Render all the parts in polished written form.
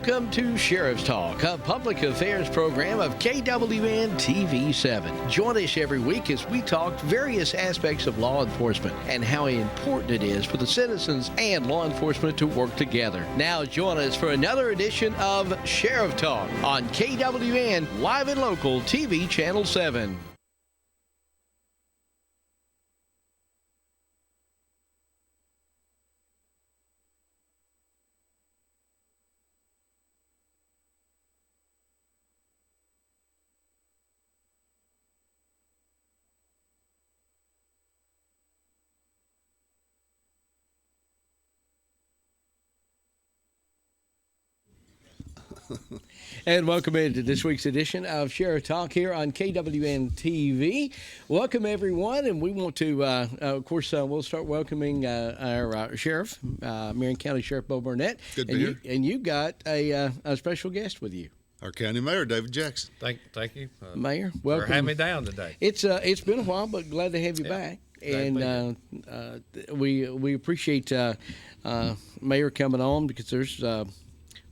Welcome to Sheriff's Talk, a public affairs program of KWN TV 7. Join us every week as we talk various aspects of law enforcement and how important it is for the citizens and law enforcement to work together. Now join us for another edition of Sheriff Talk on KWN Live and Local TV Channel 7. And welcome into this week's edition of Sheriff Talk here on KWN TV. Welcome, everyone, and we want to, of course, we'll start welcoming our Sheriff, Marion County Sheriff Bo Burnett. Good to be here. And you got a special guest with you. Our County Mayor, David Jackson. Thank you, Mayor. Welcome. for having me down today. It's been a while, but glad to have you back. And we appreciate Mayor coming on because there's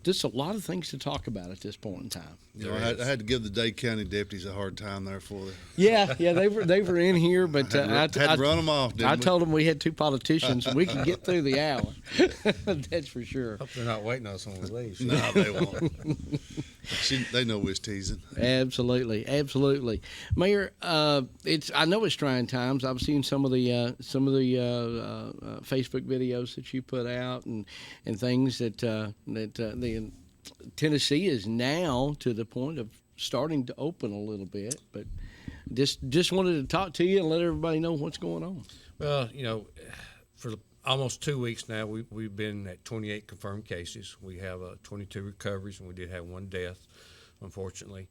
just a lot of things to talk about at this point in time. You know, I had to give the Dade County deputies a hard time there for you. Yeah, they were in here, but I had to run them off. I told them we had two politicians, and we could get through the hour. That's for sure. Hope they're not waiting on us when we leave. No, they won't. They know we're teasing. Absolutely. Mayor, I know it's trying times. I've seen some of the Facebook videos that you put out and things that the Tennessee is now to the point of starting to open a little bit, but just wanted to talk to you and let everybody know what's going on. Well, for almost 2 weeks now, we've been at 28 confirmed cases. We have 22 recoveries, and we did have one death, unfortunately,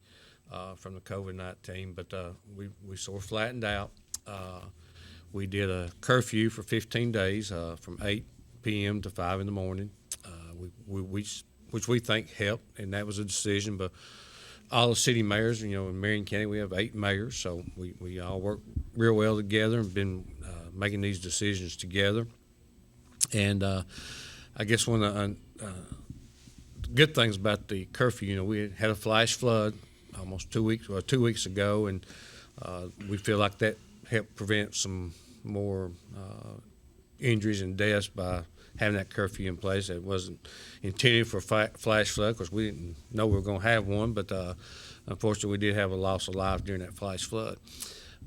from the COVID-19. But we sort of flattened out. We did a curfew for 15 days, from 8 p.m. to 5 in the morning, which we think helped, and that was a decision. But all the city mayors, in Marion County, we have 8 mayors, so we all work real well together and been making these decisions together. And I guess one of the good things about the curfew, we had a flash flood almost 2 weeks ago, and we feel like that helped prevent some more injuries and deaths by having that curfew in place. It wasn't intended for flash flood because we didn't know we were going to have one, but unfortunately we did have a loss of life during that flash flood.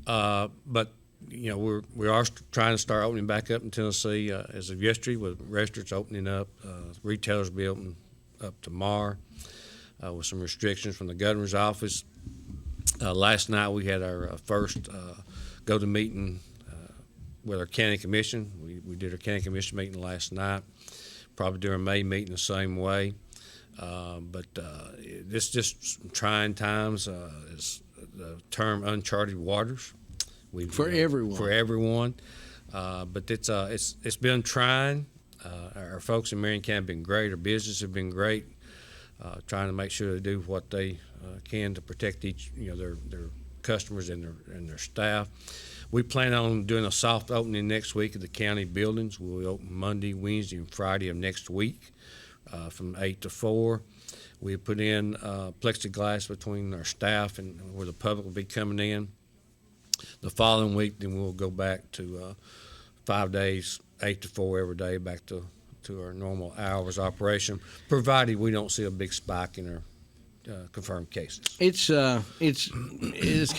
But we are trying to start opening back up in Tennessee as of yesterday, with restaurants opening up, retailers will be opening up tomorrow with some restrictions from the governor's office. Last night we had our first go-to meeting with our county commission. We did our county commission meeting last night. Probably do our May meeting the same way. But this just trying times. Is the term uncharted waters. For everyone. But it's been trying. Our folks in Marion County have been great. Our business have been great, trying to make sure they do what they can to protect their customers and their staff. We plan on doing a soft opening next week of the county buildings. We'll open Monday, Wednesday, and Friday of next week from 8 to 4. We put in plexiglass between our staff and where the public will be coming in. The following week, then we'll go back to 5 days, 8 to 4 every day, back to our normal hours operation, provided we don't see a big spike in our confirmed cases. It's kind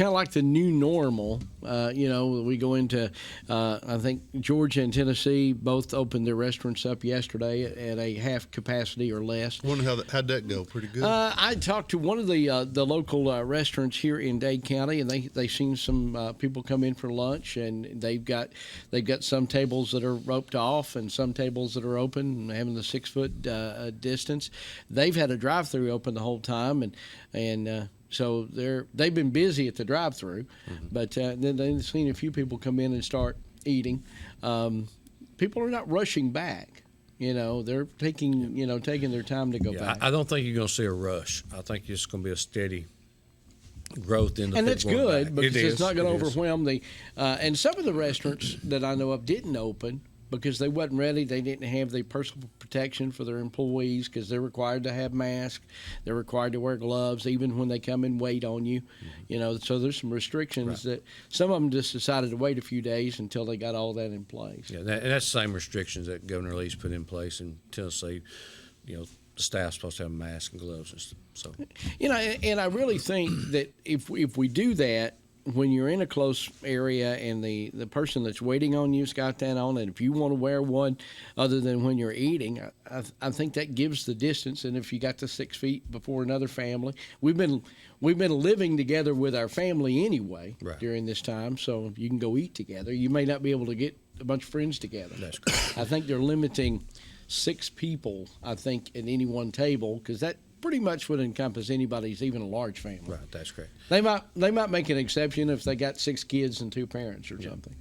of like the new normal. We go into, I think Georgia and Tennessee both opened their restaurants up yesterday at a half capacity or less. I wonder how'd that go? Pretty good. I talked to one of the local restaurants here in Dade County, and they seen some people come in for lunch, and they've got some tables that are roped off and some tables that are open, having the 6 foot distance. They've had a drive-through open the whole time. And so they've been busy at the drive-through, but then they've seen a few people come in and start eating. People are not rushing back. They're taking their time to go back. I don't think you're going to see a rush. I think it's going to be a steady growth in the and that's good back. because it's not going to overwhelm the. And some of the restaurants that I know of didn't open because they wasn't ready. They didn't have the personal protection for their employees because they're required to have masks. They're required to wear gloves even when they come and wait on you. You know, so there's some restrictions that some of them just decided to wait a few days until they got all that in place. Yeah, and that's the same restrictions that Governor Lee's put in place in Tennessee. You know, the staff's supposed to have masks and gloves and stuff. So, You know, and I really think that if we do that, when you're in a close area and the person that's waiting on you's got that on, and if you want to wear one other than when you're eating, I think that gives the distance. And if you got to 6 feet before another family, we've been living together with our family anyway during this time, so you can go eat together. You may not be able to get a bunch of friends together. That's correct. I think they're limiting 6 people, I think, at any one table, because that pretty much would encompass anybody's, even a large family. right, that's correct. They might make an exception if they got 6 kids and 2 parents or something.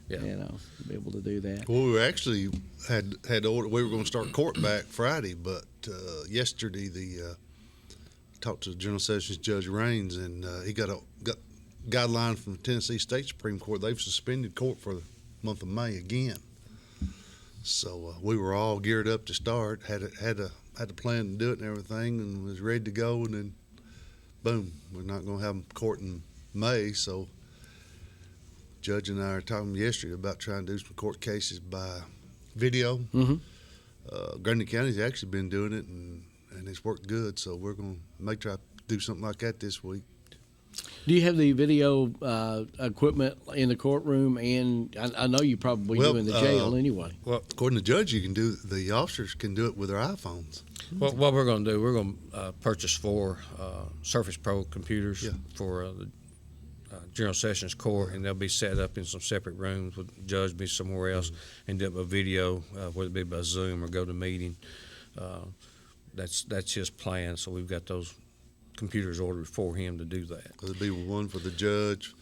Yeah. You know, be able to do that. Well, we were actually had ordered. We were going to start court back Friday, but yesterday talked to General Sessions Judge Raines, and he got guideline from the Tennessee State Supreme Court. They've suspended court for the month of May again. So we were all geared up to start. Had a plan to do it and everything, and was ready to go. And then, boom, we're not going to have court in May. So, Judge and I are talking yesterday about trying to do some court cases by video. Mm-hmm. Grundy County's actually been doing it, and it's worked good. So we're going to try to do something like that this week. Do you have the video equipment in the courtroom? And I know you probably do in the jail anyway. Well, according to the judge, the officers can do it with their iPhones. Well, what we're going to do, we're going to purchase 4 Surface Pro computers for the General Sessions Court, and they'll be set up in some separate rooms with the judge be somewhere else, and do a video, whether it be by Zoom or GoToMeeting. That's his plan. So we've got those computers ordered for him to do that. There'll be one for the judge,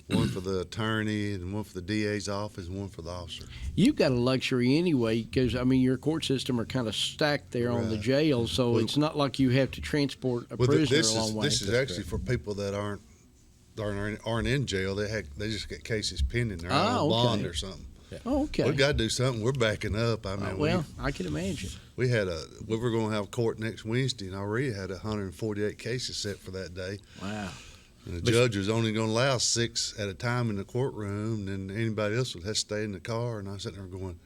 one for the attorney, and one for the DA's office, and one for the officer. You've got a luxury anyway, because I mean your court system are kind of stacked there on the jail, so it's not like you have to transport a prisoner a long way. This is actually for people that aren't in jail. They just get cases pending. They're on bond or something. Yeah. Oh, okay. We've got to do something. We're backing up. I mean, I can imagine. we were going to have court next Wednesday, and I already had 148 cases set for that day. Wow. And the judge was only going to allow 6 at a time in the courtroom, and anybody else would have to stay in the car. And I was sitting there going,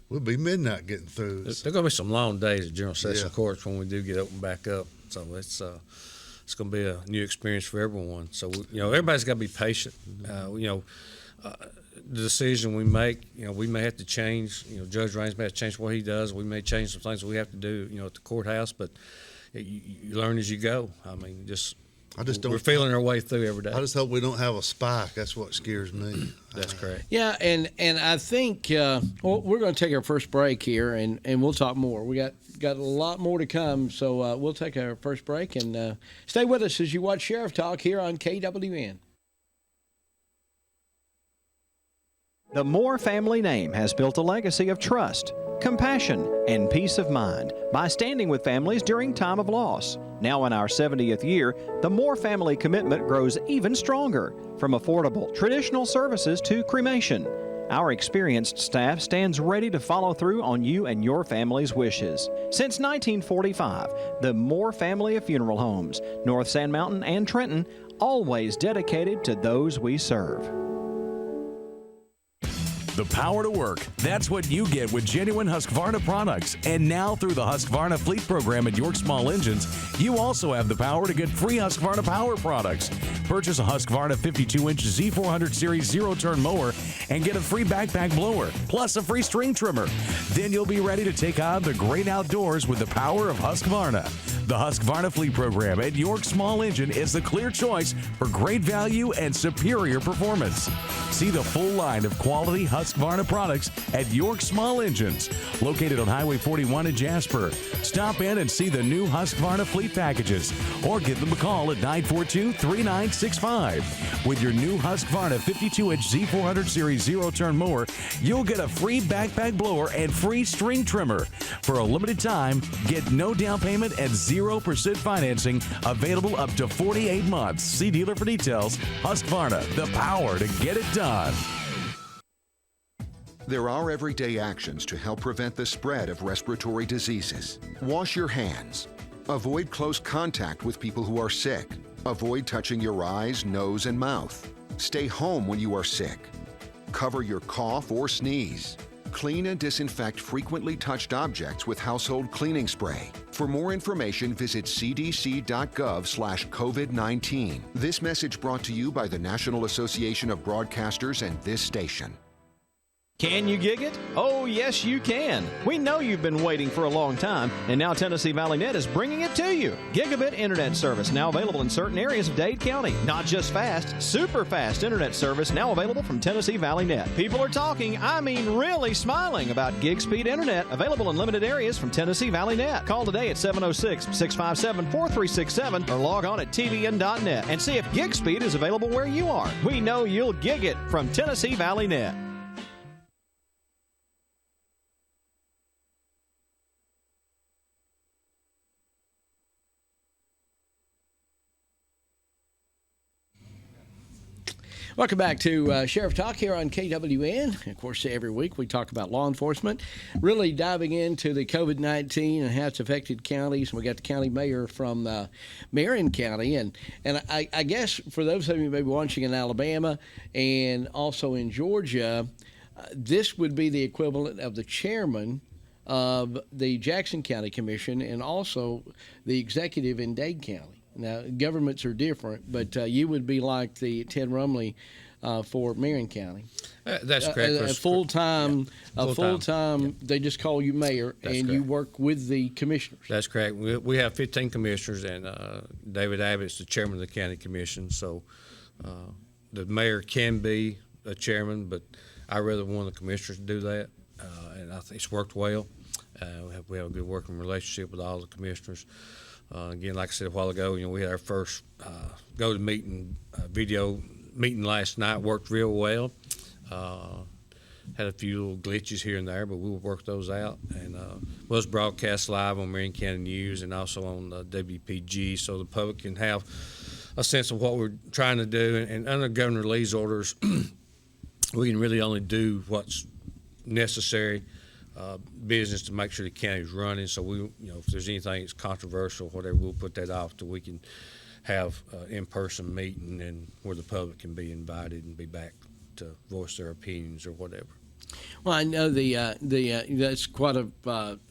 we'll be midnight getting through. There's going to be some long days at General Sessions Courts when we do get open back up. So it's going to be a new experience for everyone. So everybody's got to be patient. The decision we make, we may have to change. Judge Raines may have to change what he does. We may change some things that we have to do, at the courthouse. But you learn as you go. I mean, we're feeling our way through every day. I just hope we don't have a spike. That's what scares me. That's correct. Yeah, and I think we're going to take our first break here, and we'll talk more. We got a lot more to come, so we'll take our first break and stay with us as you watch Sheriff Talk here on KWN. The Moore family name has built a legacy of trust, compassion, and peace of mind by standing with families during time of loss. Now in our 70th year, the Moore family commitment grows even stronger, from affordable, traditional services to cremation. Our experienced staff stands ready to follow through on you and your family's wishes. Since 1945, the Moore family of funeral homes, North Sand Mountain and Trenton, always dedicated to those we serve. The power to work. That's what you get with genuine Husqvarna products. And now through the Husqvarna Fleet Program at York Small Engines, you also have the power to get free Husqvarna power products. Purchase a Husqvarna 52-inch Z400 Series zero-turn mower and get a free backpack blower, plus a free string trimmer. Then you'll be ready to take on the great outdoors with the power of Husqvarna. The Husqvarna Fleet Program at York Small Engine is the clear choice for great value and superior performance. See the full line of quality Husqvarna products at York Small Engines, located on Highway 41 in Jasper. Stop in and see the new Husqvarna fleet packages, or give them a call at 942-3965. With your new Husqvarna 52-inch Z400 Series zero-turn mower, you'll get a free backpack blower and free string trimmer. For a limited time, get no down payment and 0% financing, available up to 48 months. See dealer for details. Husqvarna, the power to get it done. There are everyday actions to help prevent the spread of respiratory diseases. Wash your hands. Avoid close contact with people who are sick. Avoid touching your eyes, nose, and mouth. Stay home when you are sick. Cover your cough or sneeze. Clean and disinfect frequently touched objects with household cleaning spray. For more information, visit cdc.gov/COVID-19. This message brought to you by the National Association of Broadcasters and this station. Can you gig it? Oh, yes, you can. We know you've been waiting for a long time, and now Tennessee Valley Net is bringing it to you. Gigabit internet service now available in certain areas of Dade County. Not just fast, super fast internet service now available from Tennessee Valley Net. People are talking, I mean really smiling about gig speed internet available in limited areas from Tennessee Valley Net. Call today at 706-657-4367 or log on at tvn.net and see if gig speed is available where you are. We know you'll gig it from Tennessee Valley Net. Welcome back to Sheriff Talk here on KWN. Of course, every week we talk about law enforcement, really diving into the COVID-19 and how it's affected counties. We got the county mayor from Marion County. And I guess for those of you who may be watching in Alabama and also in Georgia, this would be the equivalent of the chairman of the Jackson County Commission and also the executive in Dade County. Now, governments are different, but you would be like the Ted Rumley for Marion County. That's correct. A full-time, they just call you mayor, That's and correct. you work with the commissioners. That's correct. We have 15 commissioners, and David Abbott's the chairman of the county commission. So the mayor can be a chairman, but I rather want the commissioners to do that, and I think it's worked well. We have a good working relationship with all the commissioners. Again, like I said a while ago, we had our first go-to-meeting video meeting last night. Worked real well. Had a few little glitches here and there, but we'll work those out. And was broadcast live on Marion County News and also on WPG, so the public can have a sense of what we're trying to do. And under Governor Lee's orders, we can really only do what's necessary. Business to make sure the county is running. So if there's anything that's controversial, whatever, we'll put that off till we can have an in-person meeting and where the public can be invited and be back to voice their opinions or whatever. Well, I know that's quite a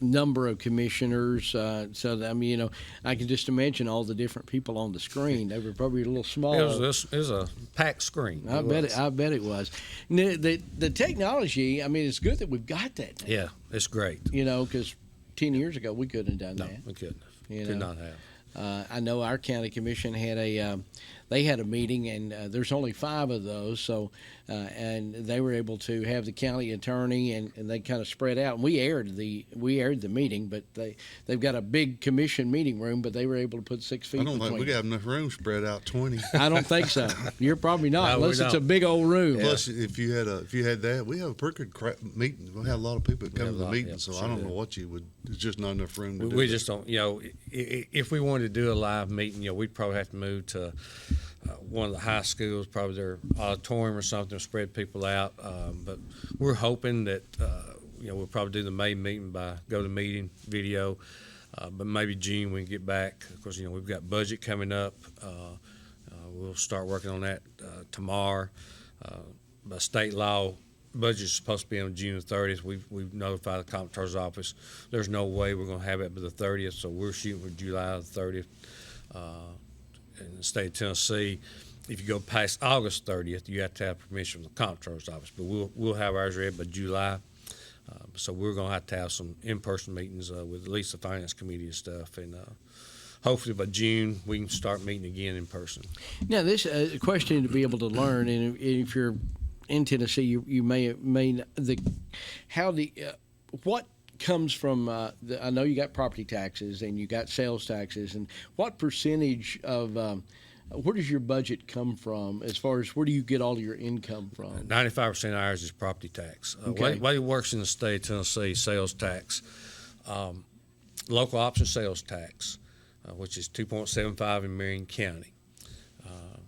number of commissioners. So that, I can just imagine all the different people on the screen. They were probably a little small. It was a packed screen. I bet it was. The technology. I mean, it's good that we've got that now. Yeah, it's great. Because 10 years ago we couldn't have done No, that. we couldn't. You Could know. not have. I know our county commission had a meeting, and there's only 5 of those. So, and they were able to have the county attorney, and they kind of spread out. And we aired the meeting, but they've got a big commission meeting room, but they were able to put 6 feet I don't between. think we got enough room spread out 20. I don't think so. You're probably not, No, we unless it's a don't. big old room. Plus, if you had that, we have a pretty good meeting. We have a lot of people that come have to a the lot, meeting, yeah, so sure I don't do. know what you would. There's just not enough room to do. We that. just don't, if we wanted to do a live meeting, we'd probably have to move to one of the high schools, probably their auditorium or something, to spread people out. But we're hoping that, we'll probably do the May meeting by go-to-meeting video. But maybe June we can get back. Of course, we've got budget coming up. We'll start working on that tomorrow. By state law, budget is supposed to be on June the 30th. We've notified the comptroller's office. There's no way we're going to have it by the 30th, so we're shooting for July the 30th. In the state of Tennessee, if you go past August 30th, you have to have permission from the comptroller's office. But we'll have ours ready by July. So we're going to have some in-person meetings with at least the finance committee and stuff, and hopefully by June we can start meeting again in person. Now, this question to be able to learn, and if you're in Tennessee, you may what comes from I know you got property taxes and you got sales taxes, and what percentage of where does your budget come from as far as where do you get all your income from? 95% of ours is property tax. Okay. Way it works in the state of Tennessee, sales tax, local option sales tax, which is 2.75 in Marion County.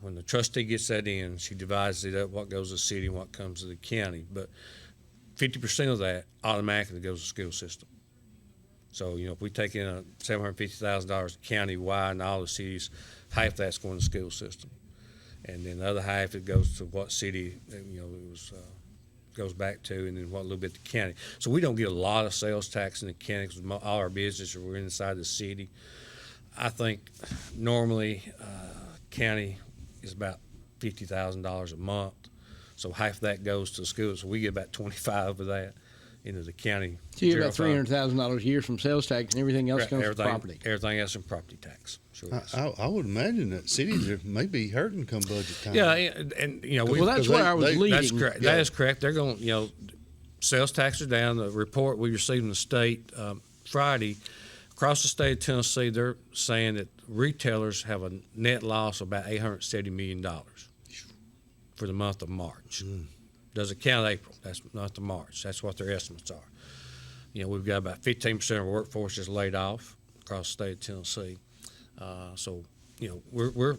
When the trustee gets that in, she divides it up, what goes to the city and what comes to the county. But 50% of that automatically goes to the school system. So, if we take in a $750,000 county-wide and all the cities, half that's going to the school system. And then the other half, it goes to what city, it was goes back to, and then what a little bit the county. So we don't get a lot of sales tax in the county because all our business we're inside the city. I think normally county is about $50,000 a month. So half of that goes to the schools. So we get about 25 of that into the county. So you get general about fund. $300,000 a year from sales tax, and everything else comes from Everything- property. Everything else in property tax. Sure is. I would imagine that cities are maybe hurting come budget time. Yeah, and Well, that's where I was leading. That's correct. Yeah. That is correct. They're going, sales tax are down. The report we received from the state Friday, across the state of Tennessee, they're saying that retailers have a net loss of about $870 million for the month of March. Doesn't count April. That's month of March. That's what their estimates are. We've got about 15% of our workforce is laid off across the state of Tennessee. So, we're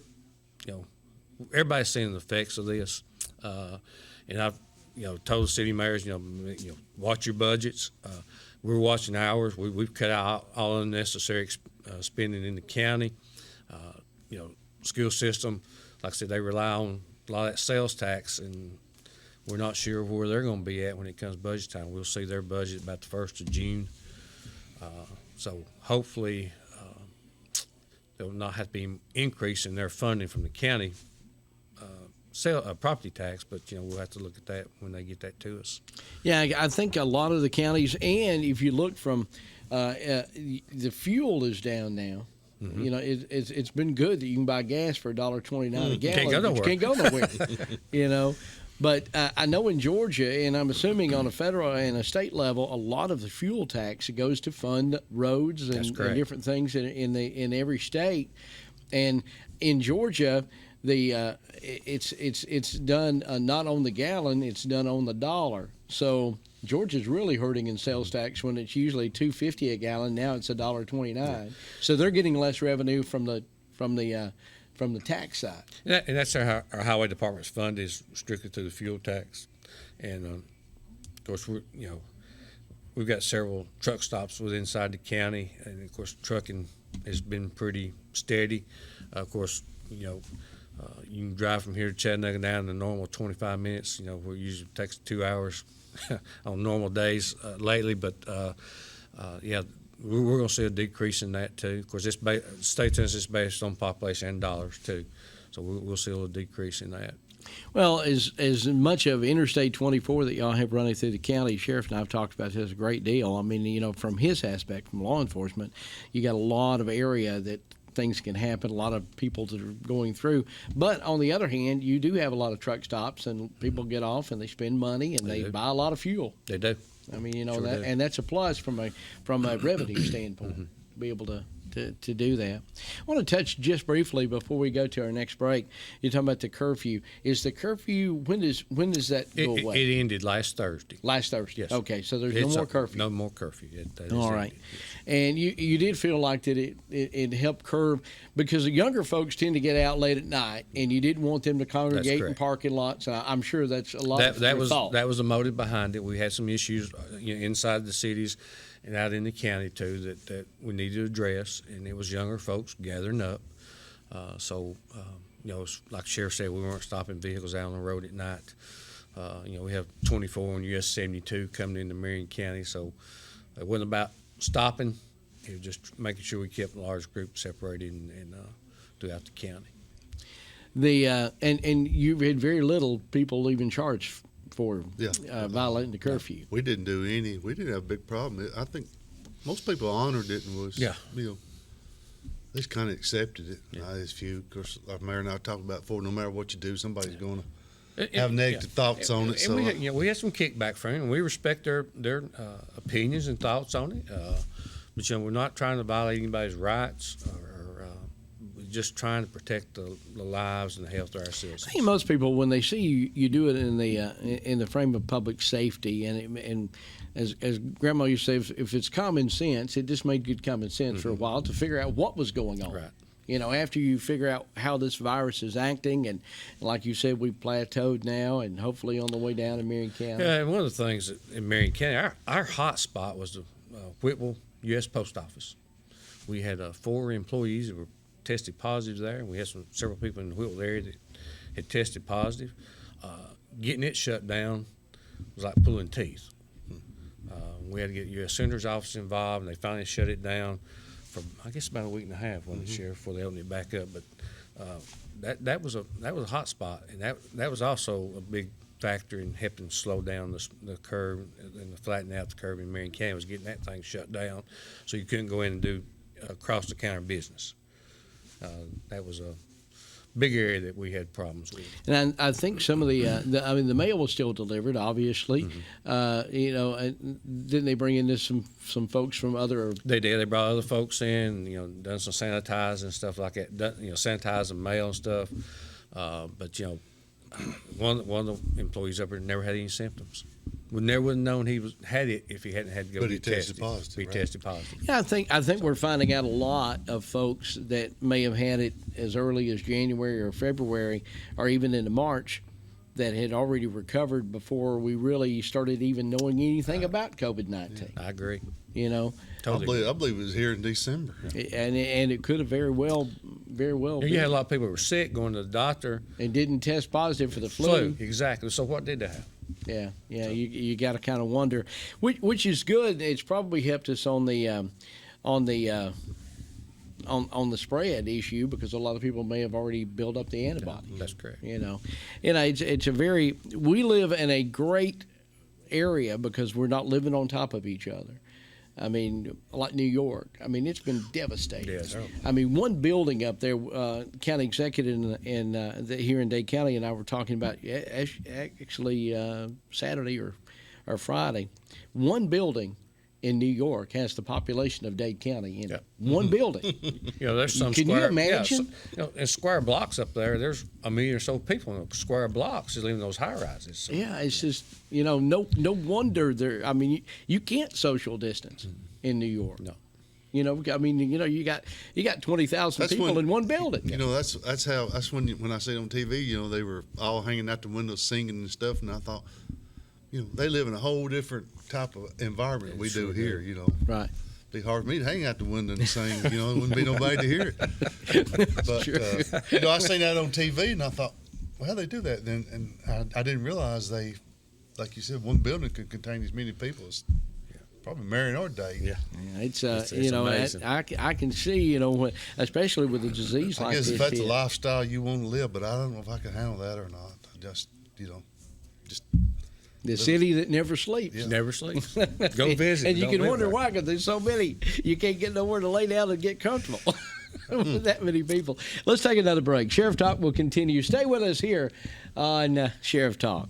everybody's seeing the effects of this. And I've, told the city mayors, watch your budgets. We're watching ours. We've cut out all unnecessary spending in the county. School system, like I said, they rely on a lot of that sales tax, and we're not sure where they're going to be at when it comes budget time. We'll see their budget about the 1st of June. So hopefully there will not have to be an increase in their funding from the county property tax, but we'll have to look at that when they get that to us. Yeah, I think a lot of the counties, and if you look from the fuel is down now. It's been good that you can buy gas for $1.29 a gallon. Can't go but you nowhere. can't go nowhere. But I know in Georgia, and I'm assuming on a federal and a state level, a lot of the fuel tax goes to fund roads and different things in every state. And in Georgia, it's done not on the gallon, it's done on the dollar. So Georgia's really hurting in sales tax when it's usually $2.50 a gallon. Now it's $1.29. Yeah. So they're getting less revenue from the tax side. And that's our highway department's fund is strictly through the fuel tax. And of course we've got several truck stops within inside the county, and of course trucking has been pretty steady. Of course you can drive from here to Chattanooga now in the normal 25 minutes. Where it usually takes 2 hours on normal days lately, but we're going to see a decrease in that too. Of course, state census is based on population and dollars too, so we'll see a little decrease in that. Well, as much of Interstate 24 that y'all have running through the county, Sheriff and I have talked about this a great deal. I mean, from his aspect, from law enforcement, you got a lot of area that things can happen, a lot of people that are going through. But on the other hand, you do have a lot of truck stops, and people get off and they spend money and they buy a lot of fuel. They do. I mean, and that's a plus from a revenue standpoint to be able to do that. I want to touch just briefly before we go to our next break. You're talking about the curfew. Is the curfew, when does that go away? It ended last Thursday. Last Thursday. Yes. Okay, so there's no more curfew. No more curfew. All right. And you did feel like that it helped curb, because the younger folks tend to get out late at night, and you didn't want them to congregate in parking lots. I'm sure that's a lot of your thought. That was the motive behind it. We had some issues inside the cities and out in the county too that we needed to address, and it was younger folks gathering up. Like Sheriff said, we weren't stopping vehicles out on the road at night. We have 24 on US 72 coming into Marion County, so it wasn't about stopping. It was just making sure we kept a large group separated and throughout the county. And you had very little people even charged for violating the curfew. We didn't do any. We didn't have a big problem. I think most people honored it and was, they just kind of accepted it. There's few, of course, our mayor and I talked about before, no matter what you do, somebody's going to have negative thoughts on it. So we had some kickback from them, and we respect their opinions and thoughts on it. But we're not trying to violate anybody's rights, or we're just trying to protect the lives and the health of our citizens. I think most people, when they see you do it in the frame of public safety, and as Grandma used to say, if it's common sense, it just made good common sense for a while to figure out what was going on. Right. You know, after you figure out how this virus is acting, and like you said, we've plateaued now, and hopefully on the way down in Marion County. Yeah, and one of the things in Marion County, our hot spot was the Whitwell U.S. Post Office. We had 4 employees that were tested positive there, and we had several people in the Whitwell area that had tested positive. Getting it shut down was like pulling teeth. We had to get U.S. Senator's office involved, and they finally shut it down for, I guess, about a week and a half when the sheriff, before they opened it back up. But that was a hot spot, and that was also a big factor in helping slow down the curve and flattening out the curve in Marion County, was getting that thing shut down, so you couldn't go in and do across the counter business. That was a big area that we had problems with. And I think some of the mail was still delivered, obviously. You know, didn't they bring in some folks from other? They did. They brought other folks in, you know, done some sanitizing and stuff like that, you know, sanitizing mail and stuff. But, you know, one of the employees up there never had any symptoms. We never would have known he had it if he hadn't had to go But he get tested. tested positive, He right? tested positive. Yeah, I think we're finding out a lot of folks that may have had it as early as January or February, or even into March, that had already recovered before we really started even knowing anything about COVID-19. I agree. You know, Totally. I believe it was here in December. and it could have very well You been, had a lot of people that were sick going to the doctor. and didn't test positive for the flu. Exactly. So what did they have? Yeah. You got to kind of wonder, which is good. It's probably helped us on the spread issue, because a lot of people may have already built up the antibodies. That's correct. You know, we live in a great area because we're not living on top of each other. I mean, like New York. I mean, it's been devastating. Yes. I mean, one building up there, county executive here in Dade County and I were talking about actually Saturday or Friday. One building in New York has the population of Dade County in it. One building. You know, there's some Can you square. imagine? You know, in square blocks up there, there's 1 million or so people in square blocks, just living in those high rises. So, Yeah, it's just, you know, no wonder there. I mean, you can't social distance in New York. No. You know, I mean, you know, you got 20,000 That's people when- in one building. You know, that's when I see it on TV, you know, they were all hanging out the windows singing and stuff, and I thought, you know, they live in a whole different type of environment we do here. You know, Right. be hard for me to hang out the window and sing. You know, there wouldn't be nobody to hear it. But you know, I seen that on TV, and I thought, well, how they do that? Then, and I didn't realize they, like you said, one building could contain as many people as probably Marion or Dade. Yeah. Yeah, it's It's you know, amazing. I can see, you know, especially with a disease I like guess this. if that's a hit. lifestyle you want to live, but I don't know if I can handle that or not. I just, you know, The city that never sleeps. Yeah. Never sleep. Go visit. And you Don't can live wonder there. why, because there's so many. You can't get nowhere to lay down and get comfortable with that many people. Let's take another break. Sheriff Talk will continue. Stay with us here on Sheriff Talk.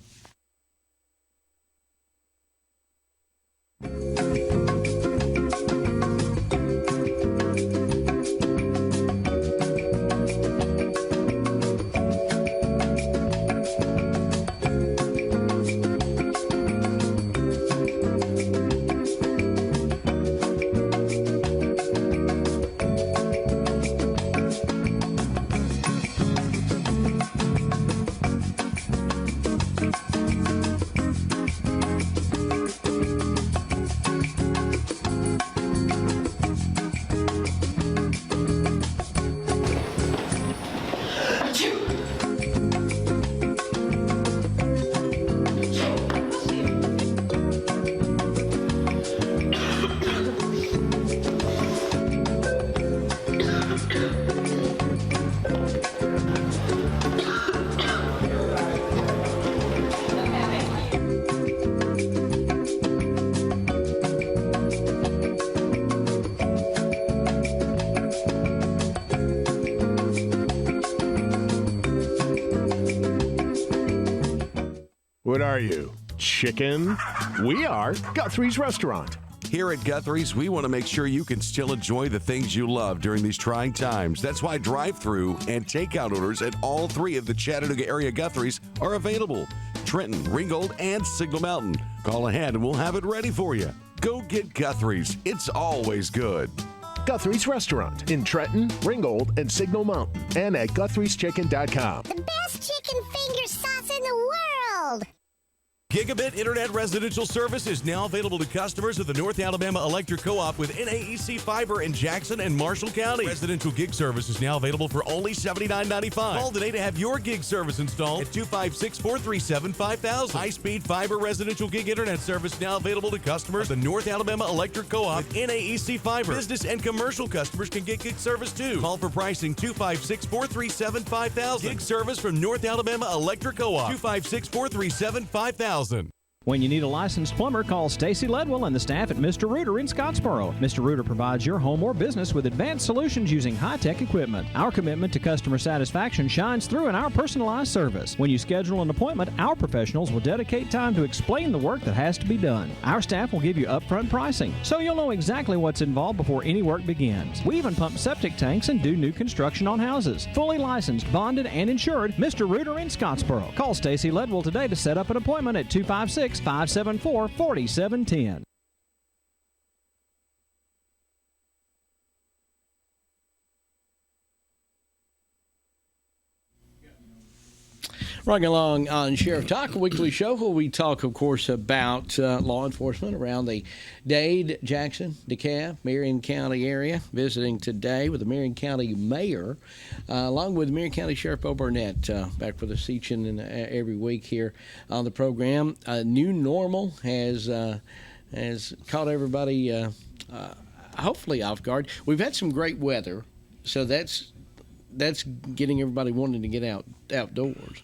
What are you? Chicken? We are Guthrie's Restaurant. Here at Guthrie's, we want to make sure you can still enjoy the things you love during these trying times. That's why drive-through and takeout orders at all 3 of the Chattanooga area Guthrie's are available. Trenton, Ringgold, and Signal Mountain. Call ahead and we'll have it ready for you. Go get Guthrie's. It's always good. Guthrie's Restaurant in Trenton, Ringgold, and Signal Mountain, and at Guthrie'sChicken.com. The best chicken finger sauce in the world. Gigabit Internet residential service is now available to customers of the North Alabama Electric Co-op with NAEC Fiber in Jackson and Marshall County. Residential gig service is now available for only $79.95. Call today to have your gig service installed at 256-437-5000. High-speed fiber residential gig Internet service now available to customers of the North Alabama Electric Co-op with NAEC Fiber. Business and commercial customers can get gig service too. Call for pricing 256-437-5000. Gig service from North Alabama Electric Co-op. 256-437-5000. When you need a licensed plumber, call Stacy Ledwell and the staff at Mr. Rooter in Scottsboro. Mr. Rooter provides your home or business with advanced solutions using high-tech equipment. Our commitment to customer satisfaction shines through in our personalized service. When you schedule an appointment, our professionals will dedicate time to explain the work that has to be done. Our staff will give you upfront pricing, so you'll know exactly what's involved before any work begins. We even pump septic tanks and do new construction on houses. Fully licensed, bonded, and insured, Mr. Rooter in Scottsboro. Call Stacy Ledwell today to set up an appointment at 256-574-4710. Running along on Sheriff Talk, a weekly show where we talk, of course, about law enforcement around the Dade, Jackson, DeKalb, Marion County area. Visiting today with the Marion County Mayor, along with Marion County Sheriff Bo Burnett, back for the Seachin every week here on the program. New normal has caught everybody hopefully off guard. We've had some great weather, so that's getting everybody wanting to get outdoors.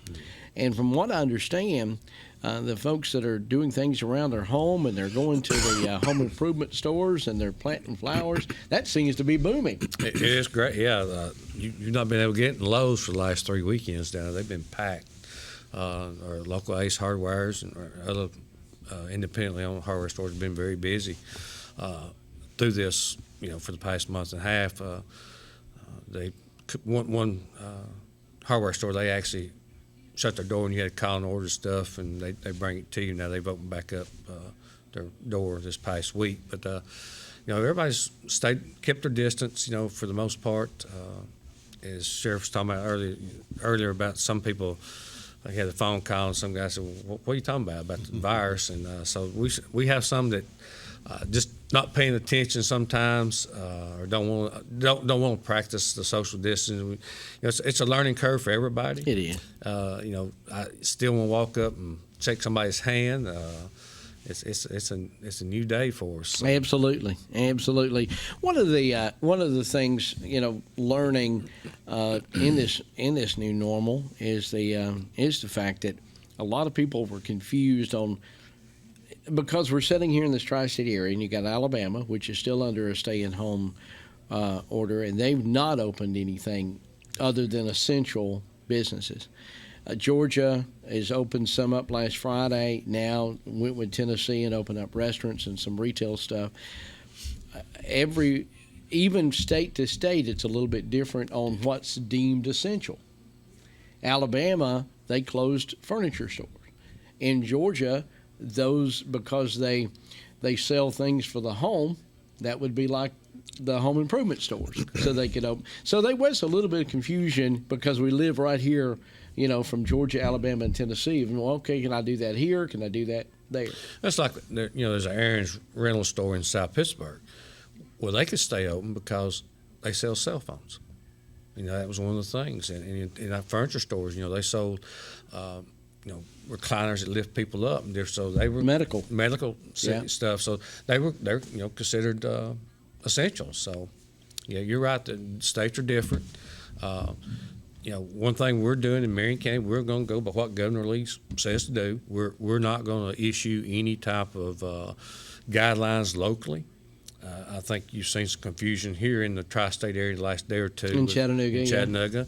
And from what I understand, the folks that are doing things around their home and they're going to the home improvement stores and they're planting flowers, that seems to be booming. It is great, yeah. You've not been able to get in Lowe's for the last 3 weekends down there. They've been packed. Our local Ace Hardwares and other independently owned hardware stores have been very busy through this, for the past month and a half. They one hardware store, they actually shut their door and you had to call and order stuff, and they bring it to you. Now they've opened back up their door this past week, but everybody's kept their distance, for the most part. As Sheriff was talking about earlier about some people, they had a phone call and some guy said, well, "What are you talking about the virus?" And so we have some that just not paying attention sometimes, or don't want to practice the social distancing. It's a learning curve for everybody. It is. I still want to walk up and shake somebody's hand. It's a new day for us. Absolutely. One of the things learning in this new normal is the fact that a lot of people were confused on. Because we're sitting here in this tri-state area, and you got Alabama, which is still under a stay-at-home order, and they've not opened anything other than essential businesses. Georgia has opened some up last Friday. Now went with Tennessee and opened up restaurants and some retail stuff. Even state to state, it's a little bit different on what's deemed essential. Alabama, they closed furniture stores. In Georgia, those, because they sell things for the home, that would be like the home improvement stores, so they could open. So there was a little bit of confusion because we live right here, from Georgia, Alabama, and Tennessee. And, well, okay, can I do that here? Can I do that there? That's like, there's an Aaron's rental store in South Pittsburgh. Well, they could stay open because they sell cell phones. That was one of the things. And in our furniture stores, they sold recliners that lift people up, and so they were medical stuff. So they're considered essential. So you're right. The states are different. One thing we're doing in Marion County, we're going to go by what Governor Lee says to do. We're not going to issue any type of guidelines locally. I think you've seen some confusion here in the tri-state area the last day or two. In Chattanooga.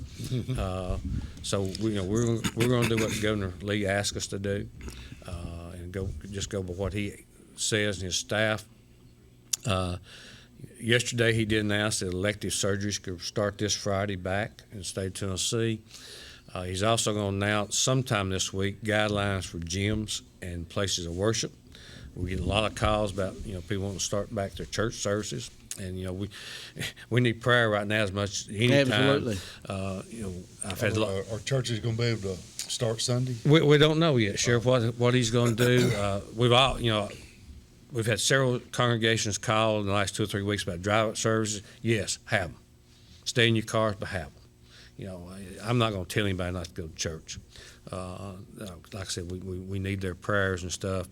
So we're going to do what Governor Lee asked us to do, and go by what he says and his staff. Yesterday he did announce that elective surgeries could start this Friday back in the state of Tennessee. He's also going to announce sometime this week guidelines for gyms and places of worship. We're getting a lot of calls about people wanting to start back their church services. And we need prayer right now as much as any Absolutely. time. I've had Our church is going to be able to start Sunday. we don't know yet, Sheriff, what he's going to do. We've had several congregations call in the last 2 or 3 weeks about drive-up services. Yes, have them. Stay in your cars, but have them. I'm not going to tell anybody not to go to church. Like I said, we need their prayers and stuff.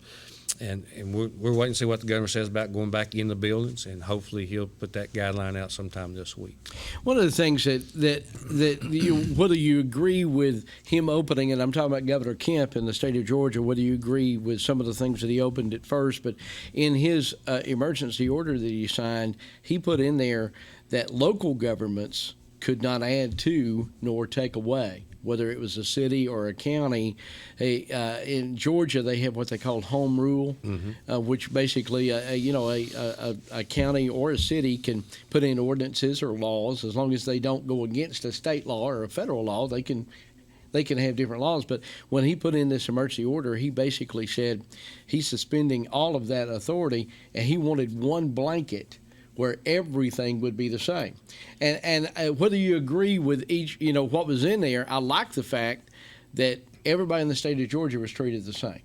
And we're waiting to see what the governor says about going back in the buildings, and hopefully he'll put that guideline out sometime this week. One of the things that whether you agree with him opening, and I'm talking about Governor Kemp in the state of Georgia, whether you agree with some of the things that he opened at first, but in his emergency order that he signed, he put in there that local governments could not add to nor take away, whether it was a city or a county. In Georgia, they have what they call home rule, which basically, a county or a city can put in ordinances or laws as long as they don't go against a state law or a federal law. They can have different laws. But when he put in this emergency order, he basically said he's suspending all of that authority, and he wanted one blanket where everything would be the same. And whether you agree with each, what was in there, I like the fact that everybody in the state of Georgia was treated the same.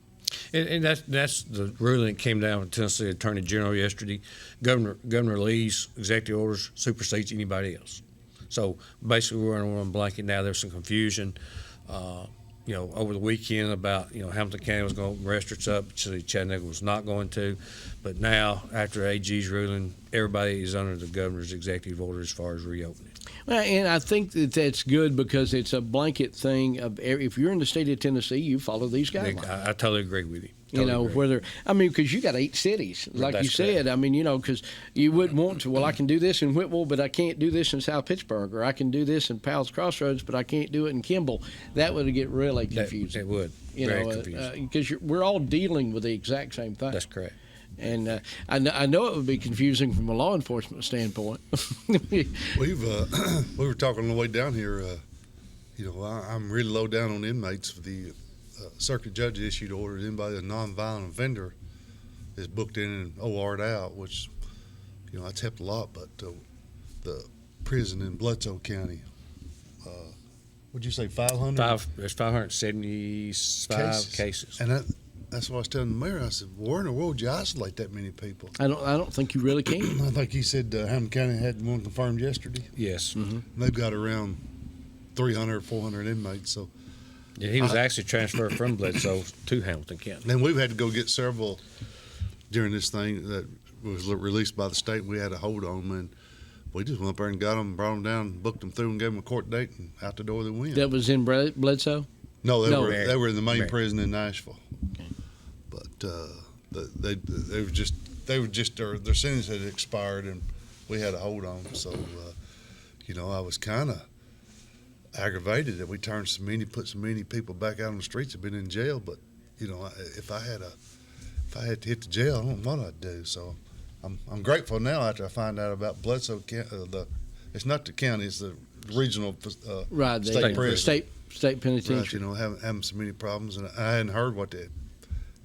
And that's the ruling that came down from Tennessee Attorney General yesterday. Governor Lee's executive orders supersedes anybody else. So basically, we're on one blanket now. There's some confusion, over the weekend about, Hamilton County was going to restaurants up, Chattanooga was not going to. But now, after AG's ruling, everybody is under the governor's executive order as far as reopening. Well, and I think that's good because it's a blanket thing. If you're in the state of Tennessee, you follow these guidelines. I totally agree with you. Because you got 8 cities, like That's you said. correct. Because you wouldn't want to. Well, I can do this in Whitwell, but I can't do this in South Pittsburgh, or I can do this in Powell's Crossroads, but I can't do it in Kimball. That would get really confusing. It would. Very confusing. Because we're all dealing with the exact same thing. That's correct. And I know it would be confusing from a law enforcement standpoint. We were talking on the way down here. I'm really low down on inmates. For the circuit judge issued orders. Anybody a nonviolent offender is booked in and OR'd out, which that's helped a lot. But the prison in Bledsoe County, what'd you say, 500? There's 575 cases. And that's what I was telling the mayor. I said, where in the world would you isolate that many people? I don't think you really can. I think he said Hamilton County had one confirmed yesterday. Yes. Mm-hmm. They've got around 300, 400 inmates. So Yeah, he was actually transferred from Bledsoe to Hamilton County. and we've had to go get several during this thing that was released by the state. We had a hold on them, and we just went up there and got them, brought them down, booked them through, and gave them a court date, and out the door they went. That was in Bledsoe? No, they No. were in the main Mary. prison in Nashville. But they were just their sentence had expired, and we had a hold on them. So I was kind of aggravated that we put so many people back out on the streets have been in jail. But if I had to hit the jail, I don't know what I'd do. So I'm grateful now after I find out about Bledsoe. It's not the county; it's the regional Right, state prison. State penitentiary. Right, having so many problems, and I hadn't heard it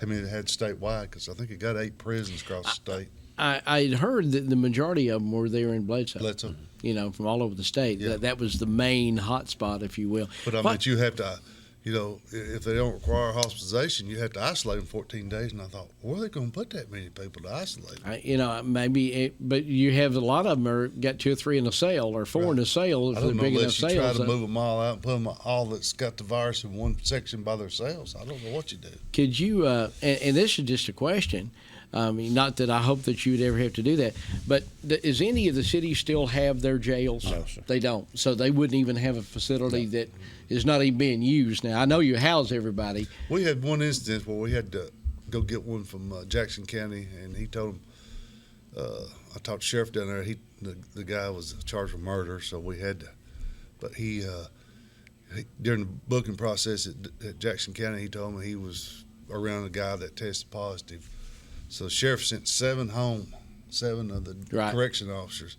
had statewide, because I think it got 8 prisons across the state. I had heard that the majority of them were there in Bledsoe. Bledsoe. From all over the state. Yeah. That was the main hot spot, if you will. But I mean, you have to, if they don't require hospitalization, you have to isolate them 14 days. And I thought, where are they going to put that many people to isolate them? But you have a lot of them got 2 or 3 in a cell, or 4 in a cell if I they're don't know big enough unless you try cells. to move them all out and put them all that's got the virus in one section by themselves. I don't know what you do. Could you, and this is just a question, not that I hope that you would ever have to do that, but does any of the cities still have their jails? No, sir. They don't. So they wouldn't even have a facility that is not even being used now. I know you house everybody. We had one instance where we had to go get one from Jackson County, and he told him, I talked to the sheriff down there, the guy was charged with murder, so we had to, but he during the booking process at Jackson County, he told me he was around a guy that tested positive. So the sheriff sent 7 home, 7 of the Right. correction officers.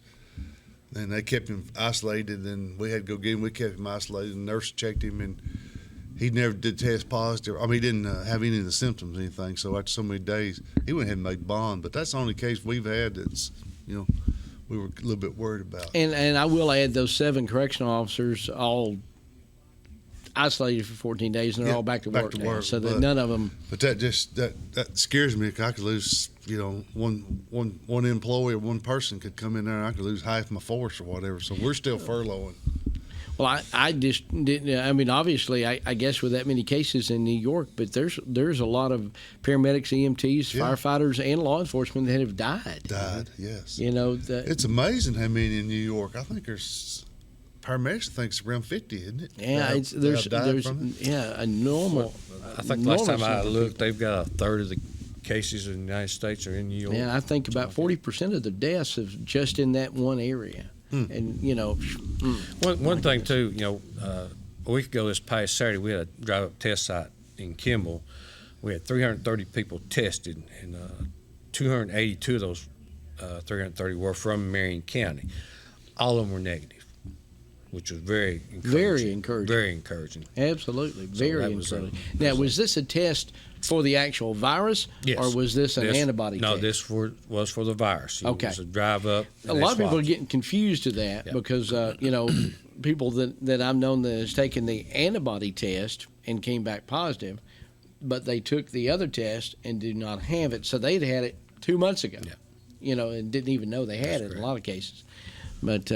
And they kept him isolated, and we had to go get him. We kept him isolated, and the nurse checked him, and he never did test positive. I mean, he didn't have any of the symptoms or anything. So after so many days, he went ahead and made bond. But that's the only case we've had that's, we we were a little bit worried about. And I will add those 7 correctional officers all isolated for 14 days, and they're Yeah, all back to back work to now. work, So that but- none of them. But that scares me. 'Cause I could lose, one employee or one person could come in there, and I could lose half my force or whatever. So we're still furloughing. Well, I just didn't. I mean, obviously, I guess with that many cases in New York, but there's a lot of paramedics, EMTs, Yeah. firefighters, and law enforcement that have died. Yes. You know, It's amazing how many in New York. I think there's paramedics. I think it's around 50, isn't it? yeah, there's a normal. I think last time enormous I number of looked, they've got a third of the cases in the United States are in New York. Yeah, I think about 40% of the deaths is just in that one area. And One thing too, a week ago this past Saturday, we had a drive-up test site in Kimball. We had 330 people tested, and 282 of those 330 were from Marion County. All of them were negative, which was very encouraging. Very encouraging. Very encouraging. Absolutely, very that was encouraging. Now, was this a test for the actual virus, Yes. or was this an antibody No, test? this was for the virus. Okay. It was a drive-up. A lot of people are getting confused to that Yeah. because, people that I've known that has taken the antibody test and came back positive, but they took the other test and did not have it. So they'd had it 2 months ago, and didn't even know they had it in a lot of cases. But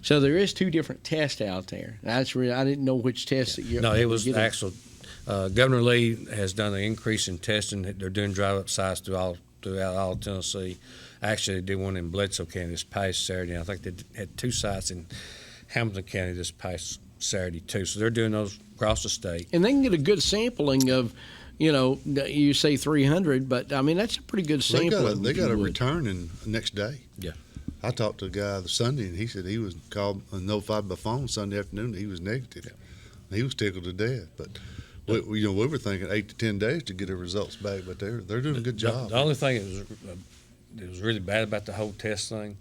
so there is 2 different tests out there. That's really, I didn't know which test that you're. No, it was getting. the actual. Governor Lee has done an increase in testing. They're doing drive-up sites throughout all Tennessee. Actually, they did one in Bledsoe County this past Saturday. And I think they had 2 sites in Hamilton County this past Saturday too. So they're doing those across the state. And they can get a good sampling of, you say 300, but I mean that's a pretty good sampling. They got a return in the next day. Yeah. I talked to a guy the Sunday, and he said he was called and notified by phone Sunday afternoon that he was negative. He was tickled to death, but. We were thinking 8 to 10 days to get the results back, but they're doing a good job. The only thing that was really bad about the whole test thing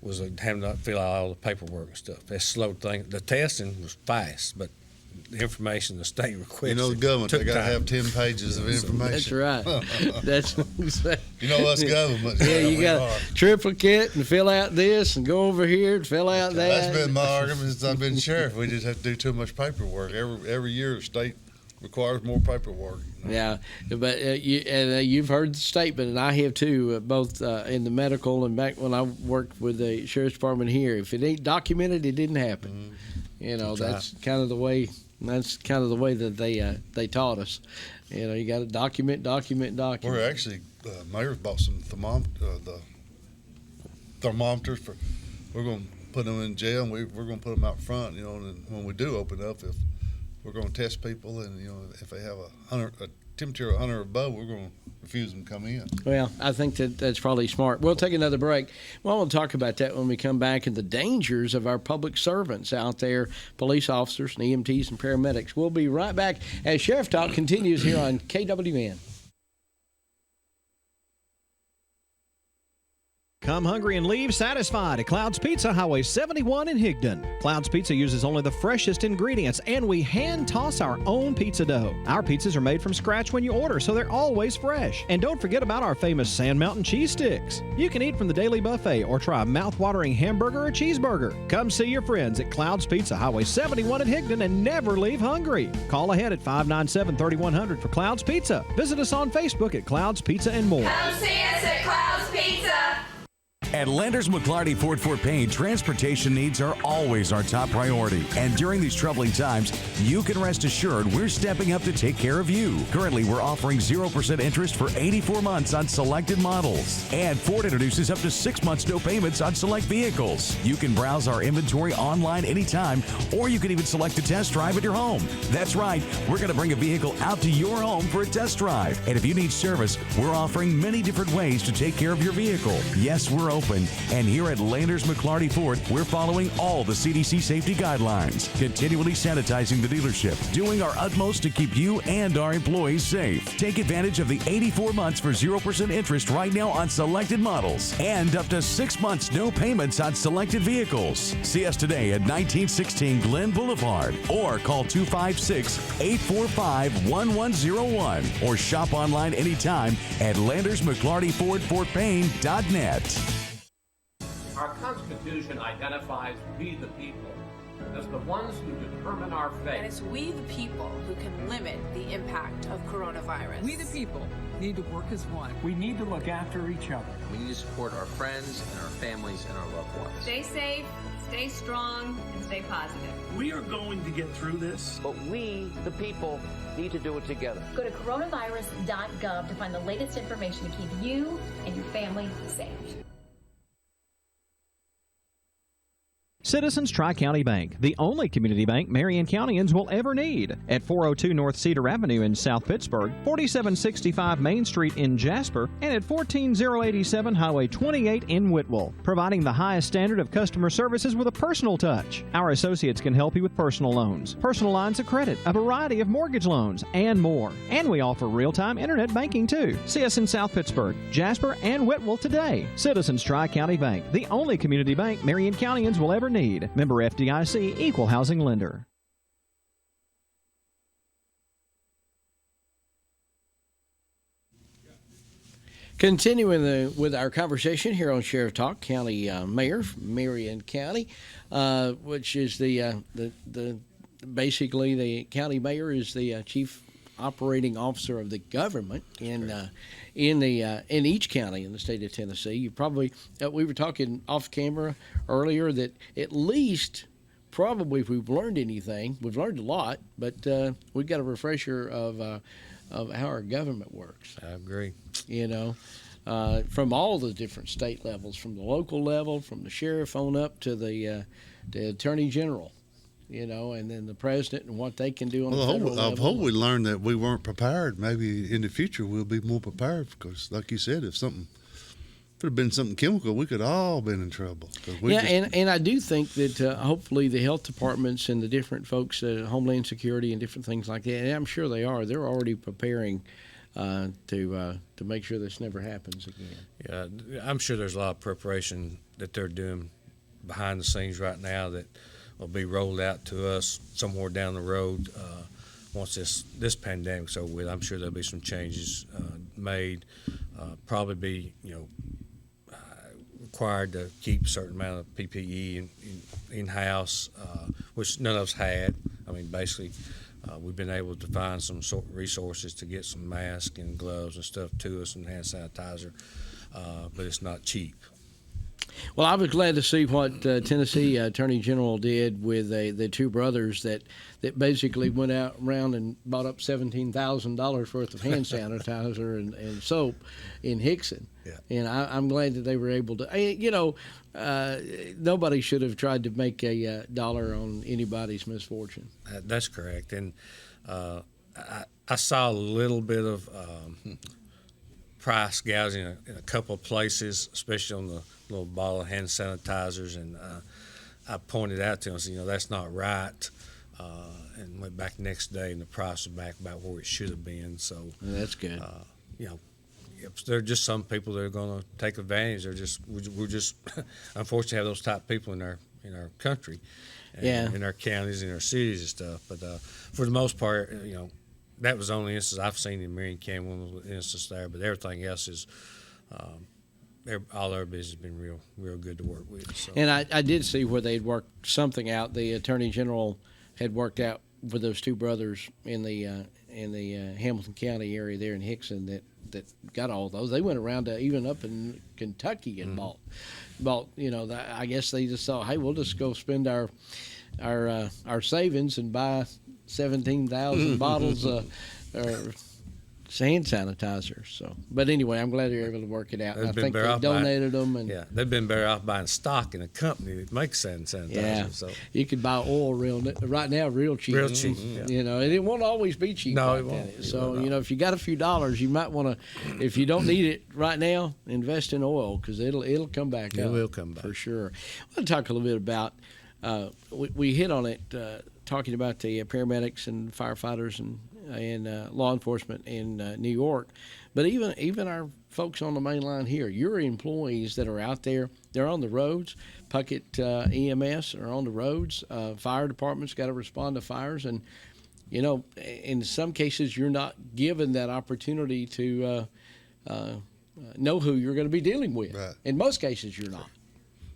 was having to fill out all the paperwork and stuff. That slowed things. The testing was fast, but the information the state requested. The government, took they got to time. have 10 pages of information. That's right. That's us government. Yeah, you got to triplicate and fill out this and go over here and fill out that. That's been my argument since I've been sheriff. We just have to do too much paperwork. Every year the state requires more paperwork. Yeah, but you've heard the statement, and I have too, both in the medical and back when I worked with the sheriff's department here. If it ain't documented, it didn't happen. That's kind of the way. That's kind of the way that they taught us. You got to document. We're actually mayor's bought some thermometers for. We're going to put them in jail, and we're going to put them out front. And when we do open up, if we're going to test people, and if they have a temperature of 100 or above, we're going to refuse them to come in. Well, I think that's probably smart. We'll take another break. Well, we'll talk about that when we come back and the dangers of our public servants out there, police officers and EMTs and paramedics. We'll be right back as Sheriff Talk continues here on KWN. Come hungry and leave satisfied at Cloud's Pizza, Highway 71 in Higdon. Cloud's Pizza uses only the freshest ingredients, and we hand toss our own pizza dough. Our pizzas are made from scratch when you order, so they're always fresh. And don't forget about our famous Sand Mountain cheese sticks. You can eat from the daily buffet or try a mouth-watering hamburger or cheeseburger. Come see your friends at Cloud's Pizza, Highway 71 in Higdon, and never leave hungry. Call ahead at 597-3100 for Cloud's Pizza. Visit us on Facebook at Cloud's Pizza and more. Come see us at Cloud's Pizza. At Landers McClarty Fort Payne, transportation needs are always our top priority. And during these troubling times, you can rest assured we're stepping up to take care of you. Currently, we're offering 0% interest for 84 months on selected models. And Ford introduces up to 6 months no payments on select vehicles. You can browse our inventory online anytime, or you can even select a test drive at your home. That's right, we're going to bring a vehicle out to your home for a test drive. And if you need service, we're offering many different ways to take care of your vehicle. Yes, we're open. And here at Landers McClarty Ford, we're following all the CDC safety guidelines, continually sanitizing the dealership, doing our utmost to keep you and our employees safe. Take advantage of the 84 months for 0% interest right now on selected models and up to 6 months no payments on selected vehicles. See us today at 1916 Glen Boulevard or call 256-845-1101 or shop online anytime at LandersMcClartyFordFortPayne.net. Our Constitution identifies we the people as the ones who determine our fate. And it's we the people who can limit the impact of coronavirus. We the people need to work as one. We need to look after each other. We need to support our friends and our families and our loved ones. Stay safe, stay strong, and stay positive. We are going to get through this. But we, the people, need to do it together. Go to coronavirus.gov to find the latest information to keep you and your family safe. Citizens Tri-County Bank, the only community bank Marion Countyans will ever need. At 402 North Cedar Avenue in South Pittsburgh, 4765 Main Street in Jasper, and at 14087 Highway 28 in Whitwell. Providing the highest standard of customer services with a personal touch. Our associates can help you with personal loans, personal lines of credit, a variety of mortgage loans, and more. And we offer real-time internet banking too. See us in South Pittsburgh, Jasper, and Whitwell today. Citizens Tri-County Bank, the only community bank Marion Countyans will ever need. Member FDIC, Equal Housing Lender. Continuing with our conversation here on Sheriff Talk, County Mayor from Marion County, which is the basically the county mayor is the chief operating officer of the government in each county in the state of Tennessee. You probably we were talking off camera earlier that at least probably if we've learned anything, we've learned a lot, but we've got a refresher of how our government works. I agree. You know, from all the different state levels, from the local level, from the sheriff on up to the attorney general. You know, and then the president and what they can do on the federal level. I hope we learned that we weren't prepared. Maybe in the future we'll be more prepared because, like you said, if it had been something chemical, we could all been in trouble. And I do think that hopefully the health departments and the different folks, Homeland Security and different things like that, and I'm sure they are. They're already preparing to make sure this never happens again. Yeah, I'm sure there's a lot of preparation that they're doing behind the scenes right now that will be rolled out to us somewhere down the road once this pandemic's over with. I'm sure there'll be some changes made. Probably be required to keep a certain amount of PPE in house, which none of us had. I mean, basically, we've been able to find some sort of resources to get some masks and gloves and stuff to us and hand sanitizer, but it's not cheap. Well, I was glad to see what Tennessee Attorney General did with the two brothers that basically went out around and bought up $17,000 worth of hand sanitizer and soap in Hickson. Yeah. And I'm glad that they were able to. Nobody should have tried to make a dollar on anybody's misfortune. That's correct. And I saw a little bit of price gouging in a couple of places, especially on the little bottle of hand sanitizers, and I pointed out to them, said, that's not right, and went back the next day, and the price was back about where it should have been. So that's good. There are just some people that are going to take advantage. We're just unfortunately have those type of people in our country, and in our counties, in our cities and stuff. But for the most part, that was the only instance I've seen in Marion County, one instance there. But everything else is, all our business has been real good to work with. So. And I did see where they'd worked something out. The Attorney General had worked out with those two brothers in the Hamilton County area there in Hickson that got all those. They went around to even up in Kentucky and bought. I guess they just thought, hey, we'll just go spend our savings and buy 17,000 bottles of hand sanitizer. So, but anyway, I'm glad they're able to work it out. I think they donated them, and they've been better off buying stock in a company that makes hand sanitizer. Yeah, so you could buy oil right now real cheap. Real cheap. And it won't always be cheap. No, like it won't. That. So if you got a few dollars, you might want to. If you don't need it right now, invest in oil because it'll come back. It will come back for sure. I want to talk a little bit about. We hit on it talking about the paramedics and firefighters and law enforcement in New York, but even our folks on the main line here, your employees that are out there, they're on the roads. Puckett EMS are on the roads. Fire departments got to respond to fires, and in some cases you're not given that opportunity to know who you're going to be dealing with. Right. In most cases, you're not.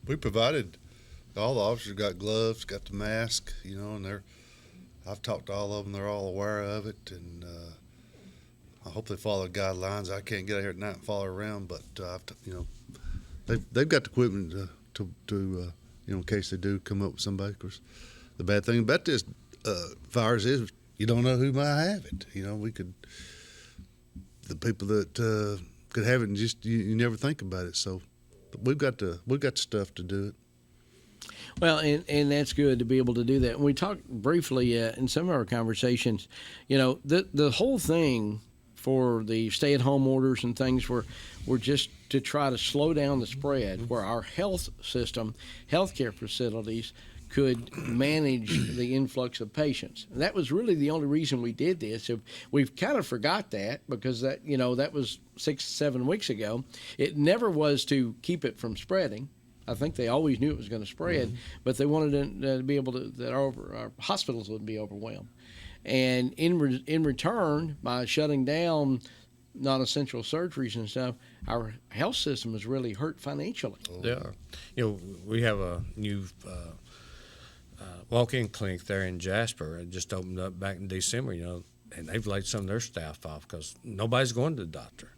we provided. All the officers got gloves, got the mask, and I've talked to all of them. They're all aware of it, and I hope they follow the guidelines. I can't get out here at night and follow around, but they've got the equipment to in case they do come up with somebody. Of course, the bad thing about this virus is you don't know who might have it. The people that could have it, and just you never think about it. So, but we've got the stuff to do it. Well, and that's good to be able to do that. And we talked briefly in some of our conversations, the whole thing for the stay-at-home orders and things were just to try to slow down the spread, where our health system, healthcare facilities could manage the influx of patients. And that was really the only reason we did this. We've kind of forgot that because that was 6-7 weeks ago. It never was to keep it from spreading. I think they always knew it was going to spread, but they wanted to be able to that our hospitals would be overwhelmed. And in return, by shutting down non-essential surgeries and stuff, our health system is really hurt financially. Yeah, we have a new walk-in clinic there in Jasper. It just opened up back in December, and they've laid some of their staff off because nobody's going to the doctor.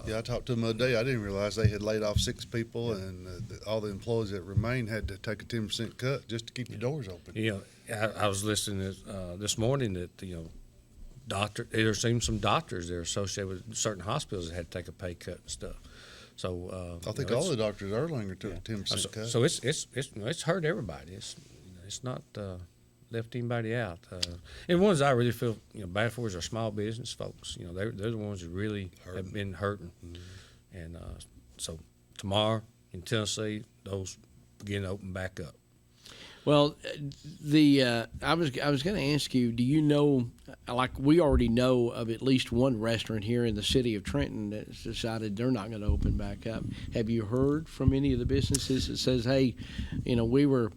I talked to them the other day. I didn't realize they had laid off 6 people, and all the employees that remained had to take a 10% cut just to keep the doors open. I was listening this morning that there seemed some doctors that are associated with certain hospitals that had to take a pay cut and stuff. So I think all the doctors at Erlanger took a 10% cut. So it's hurt everybody. It's not left anybody out. And ones I really feel bad for is our small business folks. They're the ones who really have been hurting. And so tomorrow in Tennessee, those begin to open back up. Well, I was going to ask you, do you know, like we already know of at least one restaurant here in the city of Trenton that's decided they're not going to open back up. Have you heard from any of the businesses that says, hey, we were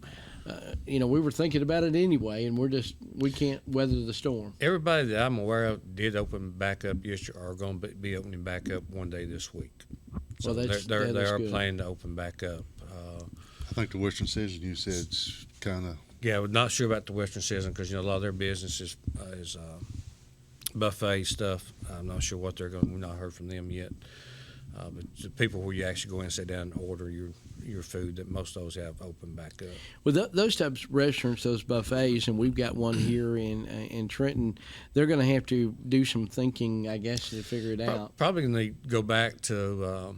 thinking about it anyway, and we can't weather the storm? Everybody that I'm aware of did open back up yesterday, or are going to be opening back up one day this week. So they are planning to open back up. I think the Western Citizen, you said, it's kind of. Yeah, we're not sure about the Western Citizen because a lot of their business is buffet stuff. I'm not sure what they're going. We've not heard from them yet. But the people where you actually go in and sit down and order your food, that most of those have opened back up. Well, those types of restaurants, those buffets, and we've got one here in Trenton, they're going to have to do some thinking, I guess, to figure it out. Probably going to go back to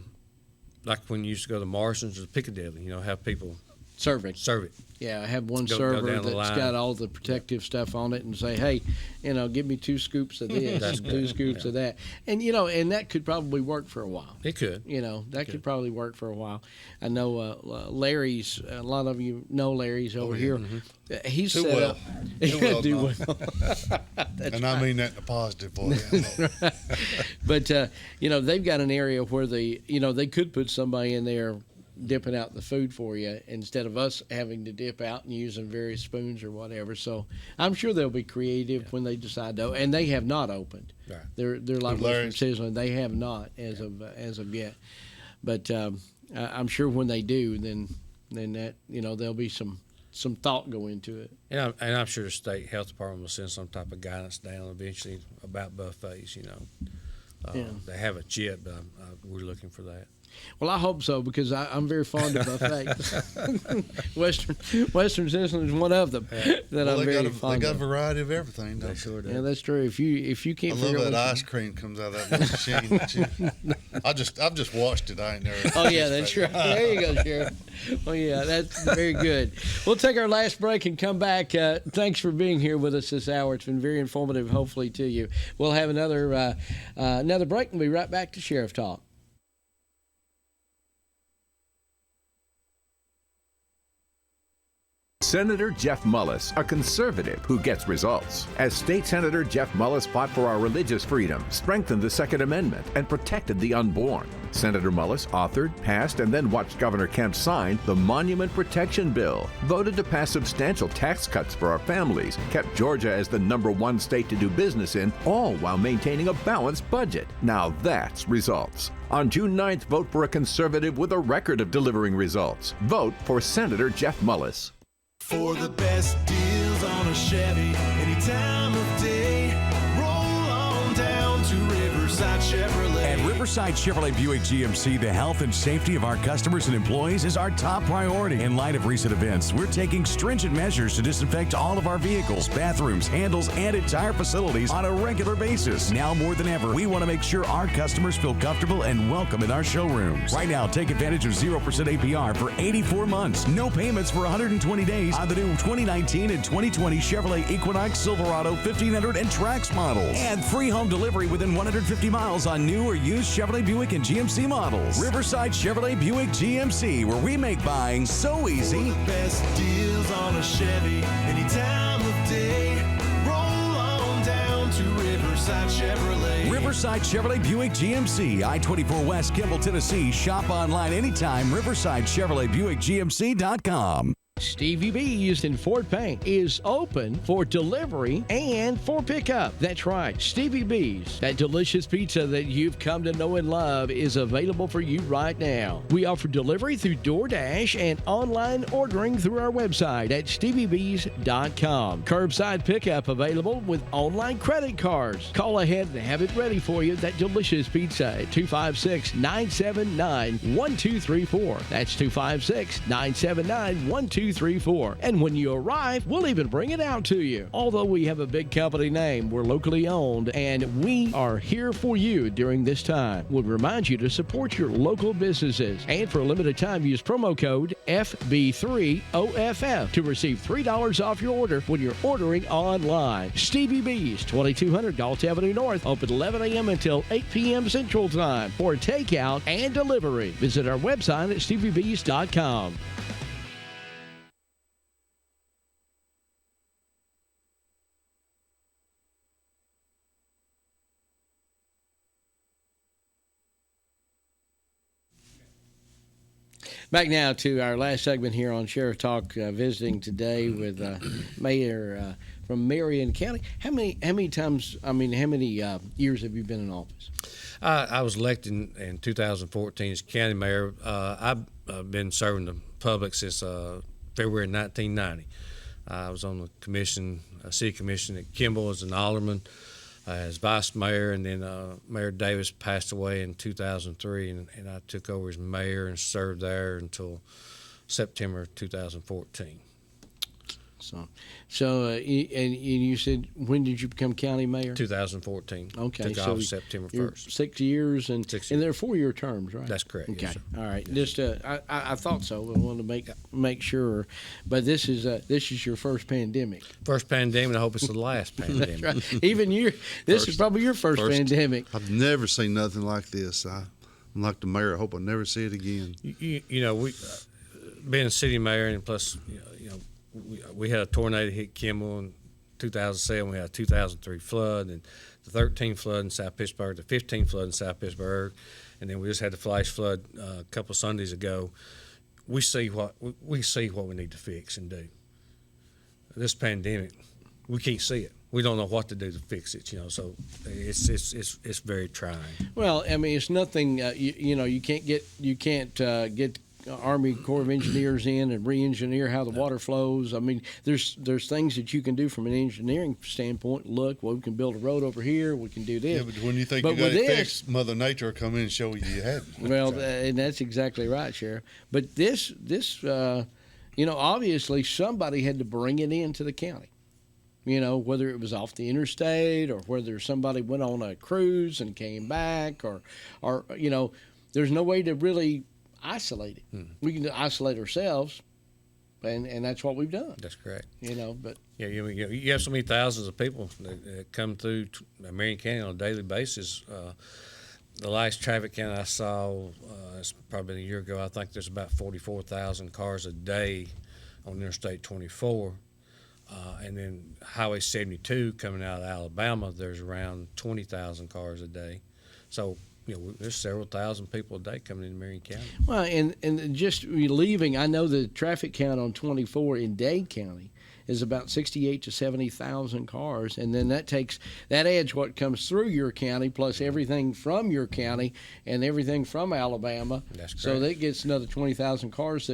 like when you used to go to Morrison's or Piccadilly, have people serve it. Yeah, have one server that's got all the protective stuff on it and say, hey, give me 2 scoops of this, 2 scoops of that. And, and that could probably work for a while. It could. That could probably work for a while. I know Larry's, a lot of you know Larry's over here. Mm-hmm. He's too set well. up. Too well. And right. I mean that in a positive way. But, they've got an area where they could put somebody in there dipping out the food for you instead of us having to dip out and using various spoons or whatever. So I'm sure they'll be creative when they decide to. And they have not opened. Right. They're like Western Citizen. They have not as of yet. But I'm sure when they do, then that there'll be some thought go into it. And I'm sure the state health department will send some type of guidance down eventually about buffets. They haven't yet, but we're looking for that. Well, I hope so because I'm very fond of buffets. Western Citizen is one of them that I'm very fond of. They got a variety of everything. They sure do. Yeah, that's true. If you can't, I love that ice cream comes out of that machine. I've just watched it. I ain't never. Oh yeah, that's right. There you go, Sheriff. Oh yeah, that's very good. We'll take our last break and come back. Thanks for being here with us this hour. It's been very informative, hopefully to you. We'll have another break and we'll be right back to Sheriff Talk. Senator Jeff Mullis, a conservative who gets results. As State Senator Jeff Mullis fought for our religious freedom, strengthened the Second Amendment, and protected the unborn. Senator Mullis authored, passed, and then watched Governor Kemp sign the Monument Protection Bill, voted to pass substantial tax cuts for our families, kept Georgia as the #1 state to do business in, all while maintaining a balanced budget. Now that's results. On June 9th, vote for a conservative with a record of delivering results. Vote for Senator Jeff Mullis. For the best deals on a Chevy, any time of day, roll on down to Riverside Chevrolet. At Riverside Chevrolet Buick GMC, the health and safety of our customers and employees is our top priority. In light of recent events, we're taking stringent measures to disinfect all of our vehicles, bathrooms, handles, and entire facilities on a regular basis. Now more than ever, we want to make sure our customers feel comfortable and welcome in our showrooms. Right now, take advantage of 0% APR for 84 months. No payments for 120 days on the new 2019 and 2020 Chevrolet Equinox, Silverado, 1500, and Trax models. And free home delivery within 150 miles on new or used Chevrolet Buick and GMC models. Riverside Chevrolet Buick GMC, where we make buying so easy. For the best deals on a Chevy, any time of day, roll on down to Riverside Chevrolet. Riverside Chevrolet Buick GMC, I-24 West, Kimball, Tennessee. Shop online anytime, riversideChevroletBuickGMC.com. Stevie B's in Fort Payne is open for delivery and for pickup. That's right, Stevie B's, that delicious pizza that you've come to know and love, is available for you right now. We offer delivery through DoorDash and online ordering through our website at StevieB's.com. Curbside pickup available with online credit cards. Call ahead and have it ready for you, that delicious pizza, at 256-979-1234. That's 256-979-1234. And when you arrive, we'll even bring it out to you. Although we have a big company name, we're locally owned, and we are here for you during this time. We'll remind you to support your local businesses. And for a limited time, use promo code FB3OFF to receive $3 off your order when you're ordering online. Stevie B's, 2200 Galt Avenue North, open 11 a.m. until 8 p.m. Central Time for takeout and delivery. Visit our website at StevieB's.com. Back now to our last segment here on Sheriff Talk, visiting today with Mayor from Marion County. How many years have you been in office? I was elected in 2014 as county mayor. I've been serving the public since February 1990. I was on the commission, city commission at Kimball as an alderman, as vice mayor, and then Mayor Davis passed away in 2003, and I took over as mayor and served there until September 2014. So, and you said, when did you become county mayor? 2014. Okay, took off September 1st. 6 years, and they're 4-year terms, right? That's correct. Okay, yes, all right. Just I thought so, but I wanted to make sure. But this is your first pandemic. First pandemic. I hope it's the last pandemic. That's right. Even this is probably your first pandemic. I've never seen nothing like this. I'm like the mayor. I hope I never see it again. You know, we being a city mayor, and plus, we had a tornado hit Kimball in 2007. We had a 2003 flood, and the 13th flood in South Pittsburgh, the 15th flood in South Pittsburgh, and then we just had the flash flood a couple of Sundays ago. We see what we need to fix and do. This pandemic, we can't see it. We don't know what to do to fix it. So it's very trying. Well, I mean, it's nothing. You can't get Army Corps of Engineers in and re-engineer how the water flows. I mean, there's things that you can do from an engineering standpoint. Look, well, we can build a road over here. We can do this. Yeah, but when you think you got it fixed, Mother Nature will come in and show you hadn't. Well, and that's exactly right, Sheriff. But this, obviously somebody had to bring it into the county. Whether it was off the interstate or whether somebody went on a cruise and came back, or there's no way to really isolate it. We can isolate ourselves, and that's what we've done. That's correct. But yeah, you have so many thousands of people that come through Marion County on a daily basis. The last traffic count I saw, it's probably a year ago. I think there's about 44,000 cars a day on Interstate 24. And then Highway 72 coming out of Alabama, there's around 20,000 cars a day. So, there's several thousand people a day coming into Marion County. Well, and just leaving, I know the traffic count on 24 in Dade County is about 68 to 70,000 cars, and then that adds what comes through your county plus everything from your county and everything from Alabama. That's correct. So that gets another 20,000 cars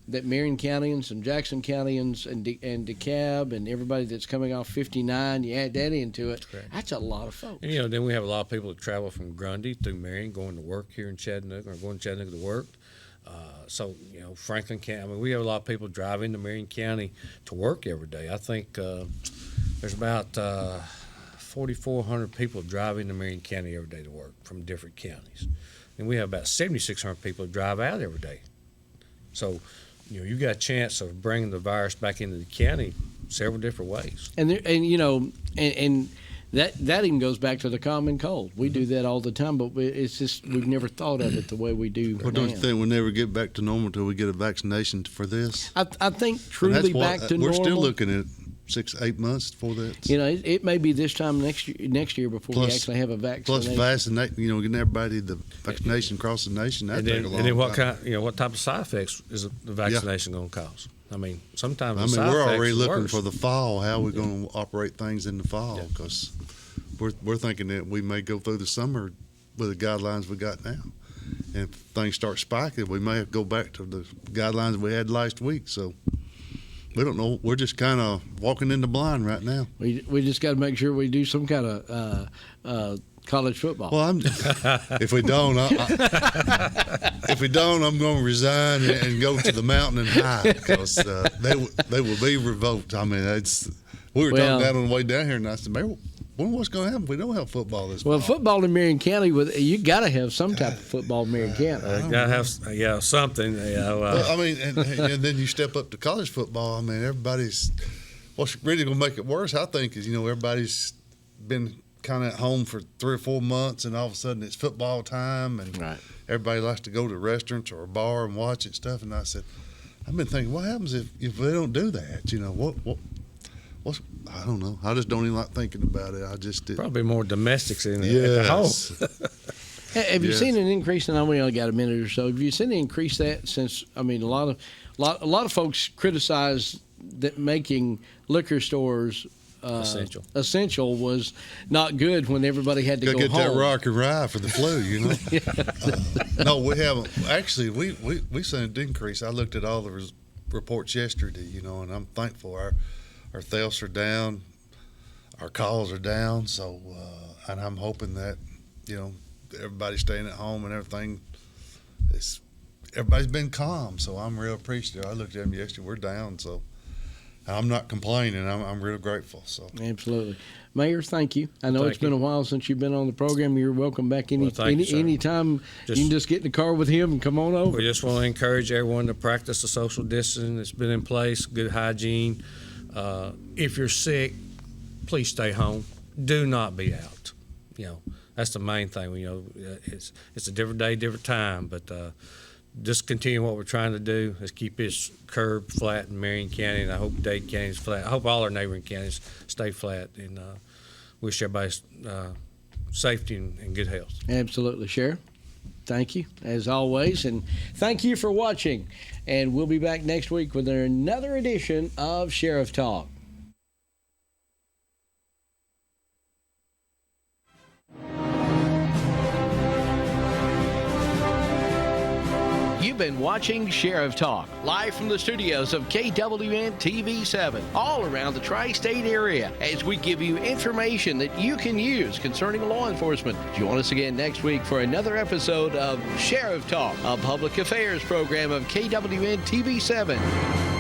that Marion Countyans and Jackson Countyans and DeKalb and everybody that's coming off 59, you add that into it, that's a lot of folks. And, then we have a lot of people that travel from Grundy through Marion going to work here in Chattanooga or going to Chattanooga to work. So, Franklin County, we have a lot of people driving to Marion County to work every day. I think there's about 4,400 people driving to Marion County every day to work from different counties. And we have about 7,600 people that drive out every day. So, you got a chance of bringing the virus back into the county several different ways. And that even goes back to the common cold. We do that all the time, but it's just we've never thought of it the way we do now. Well, don't you think we'll never get back to normal until we get a vaccination for this? I think truly back to normal. We're still looking at 6-8 months for that. It may be this time next year before we actually have a vaccination. Plus vaccinate, getting everybody the vaccination across the nation. That take a long time. And then what type of side effects is the vaccination going to cause? I mean, sometimes we're already looking for the fall. How we're going to operate things in the fall because we're thinking that we may go through the summer with the guidelines we got now. And if things start spiking, we may have to go back to the guidelines we had last week. So we don't know. We're just kind of walking in the blind right now. We just got to make sure we do some kind of college football. Well, if we don't, I'm going to resign and go to the mountain and hide because they will be revoked. I mean, we were talking that on the way down here, and I said, "Man, what's going to happen if we don't have football this fall?" Well, football in Marion County, you got to have some type of football in Marion County. Got to have something. Well, I mean, and then you step up to college football. I mean, what's really going to make it worse, I think, is everybody's been kind of at home for 3 or 4 months, and all of a sudden it's football time, and everybody likes to go to restaurants or a bar and watch it and stuff. And I said, I've been thinking, what happens if they don't do that? What's I don't know. I just don't even like thinking about it. I just did. Probably more domestics in it at the home. Have you seen an increase? And I only got a minute or so. Have you seen an increase that since? I mean, a lot of folks criticize that making liquor stores essential was not good when everybody had to go get home. That rock and rye for the flu, No, we haven't. Actually, we seen an increase. I looked at all the reports yesterday, and I'm thankful. Our thefts are down, our calls are down. So, and I'm hoping that everybody's staying at home and everything. Everybody's been calm, so I'm real appreciative. I looked at them yesterday. We're down, so. I'm not complaining. I'm real grateful. So absolutely, Mayor. Thank you. I know it's been a while since you've been on the program. You're welcome back anytime. You can just get in the car with him and come on over. We just want to encourage everyone to practice the social distancing that's been in place, good hygiene. If you're sick, please stay home. Do not be out. That's the main thing. It's a different day, different time, but. Just continue what we're trying to do is keep this curve flat in Marion County, and I hope Dade County is flat. I hope all our neighboring counties stay flat, and wish everybody safety and good health. Absolutely, Sheriff. Thank you, as always, and thank you for watching. And we'll be back next week with another edition of Sheriff Talk. You've been watching Sheriff Talk, live from the studios of KWN TV7, all around the tri-state area, as we give you information that you can use concerning law enforcement. Join us again next week for another episode of Sheriff Talk, a public affairs program of KWN TV7.